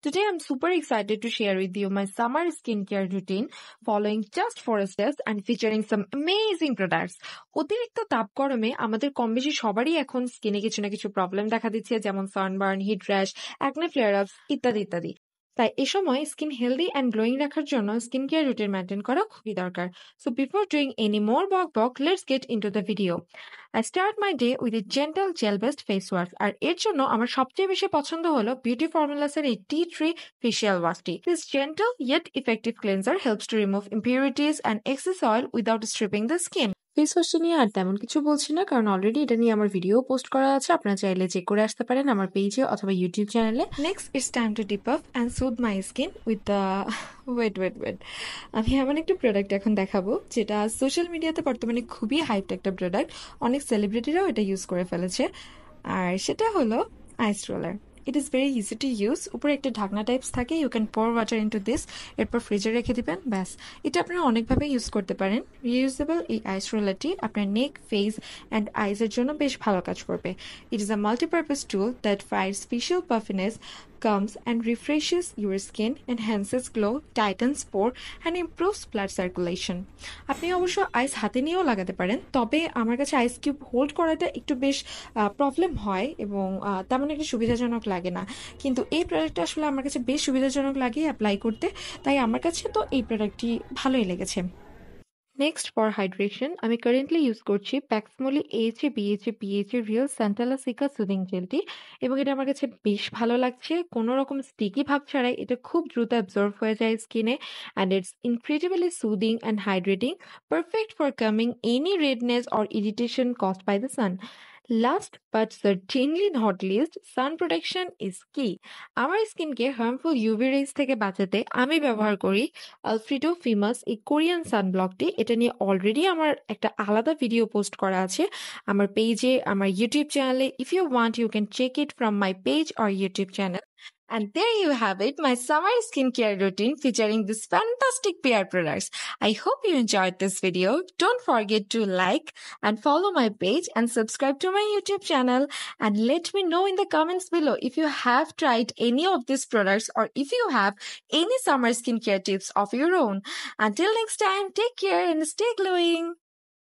Today I'm super excited to share with you my summer skincare routine following just 4 steps and featuring some amazing products. অতিরিক্ত তাপ গরমে আমাদের কমবেশি সবারই এখন স্কিনে কিছু না কিছু প্রবলেম দেখা দিচ্ছে, যেমন sunburn, heat rash, acne flare ups ইত্যাদি ইত্যাদি। তাই এ সময় স্কিন হেলদি অ্যান্ড গ্লোয়িং রাখার জন্য স্কিন কেয়ার রুটিন মেনটেন করা খুবই দরকার। So before doing any more বক let's get into the video. I start my day with a gentle gel-based face wash আর এর জন্য আমার সবচেয়ে বেশি পছন্দ হলো বিউটি ফর্মুলাসের এই tea tree facial washটি। This gentle yet effective cleanser helps to remove impurities and excess oil without stripping the skin. Face ওয়াশটা নিয়ে আর তেমন কিছু বলছি না, কারণ অলরেডি এটা নিয়ে আমার ভিডিও পোস্ট করা আছে। আপনারা চাইলে চেক করে আসতে পারেন আমার পেজে অথবা ইউটিউব চ্যানেলে। Next it's time to dip up and soothe my skin with the wet আমি এমন একটা প্রোডাক্ট এখন দেখাবো যেটা সোশ্যাল মিডিয়াতে বর্তমানে খুবই হাইপড একটা প্রোডাক্ট। অনেক সেলিব্রিটিরাও এটা ইউজ করে ফেলেছে, আর সেটা হলো ice roller. It is very easy to use. উপরে একটা ঢাকনা টাইপস থাকে, you can pour water into this, এরপর ফ্রিজে রেখে দিবেন, ব্যাস। এটা আপনারা অনেকভাবে ইউজ করতে পারেন। রিইউজেবল এই আইস রোলারটি আপনার নেক, ফেস অ্যান্ড আইসের জন্য বেশ ভালো কাজ করবে। It is a multipurpose tool that fire special puffiness comes and refreshes your skin, enhances glow, tightens pore and improves blood circulation. আপনি অবশ্য আইস হাতে নিয়েও লাগাতে পারেন, তবে আমার কাছে আইস কিউব হোল্ড করাটা একটু বেশ প্রবলেম হয় এবং তেমন একটা সুবিধাজনক লাগে না। কিন্তু এই প্রোডাক্টটা আসলে আমার কাছে বেশ সুবিধাজনক লাগে অ্যাপ্লাই করতে, তাই আমার কাছে তো এই প্রোডাক্টটি ভালোই লেগেছে। নেক্সট ফর হাইড্রেশন আমি কারেন্টলি ইউজ করছি প্যাক্সমলি AHA/BHA রিয়েল স্যান্টালাসিকা সুদিং জেলটি, এবং এটা আমার কাছে বেশ ভালো লাগছে। কোনো রকম স্টিকি ভাব ছাড়াই এটা খুব দ্রুত অ্যাবজর্ব হয়ে যায় স্কিনে, and it's incredibly soothing and hydrating, perfect for calming any redness or irritation caused by the sun. Last but certainly not least, sun protection is key. আমার স্কিনকে হার্মফুল ইউভি রেজ থেকে বাঁচাতে আমি ব্যবহার করি আলফ্রিডো ফিমাস এই কোরিয়ান সানব্লকটি। এটা নিয়ে অলরেডি আমার একটা আলাদা ভিডিও পোস্ট করা আছে আমার পেজে, আমার ইউটিউব চ্যানেলে। If you want you can check it from my page or YouTube channel. And there you have it, my summer skincare routine featuring these fantastic PR products. I hope you enjoyed this video. Don't forget to like and follow my page and subscribe to my YouTube channel. And let me know in the comments below if you have tried any of these products or if you have any summer skincare tips of your own. Until next time, take care and stay glowing.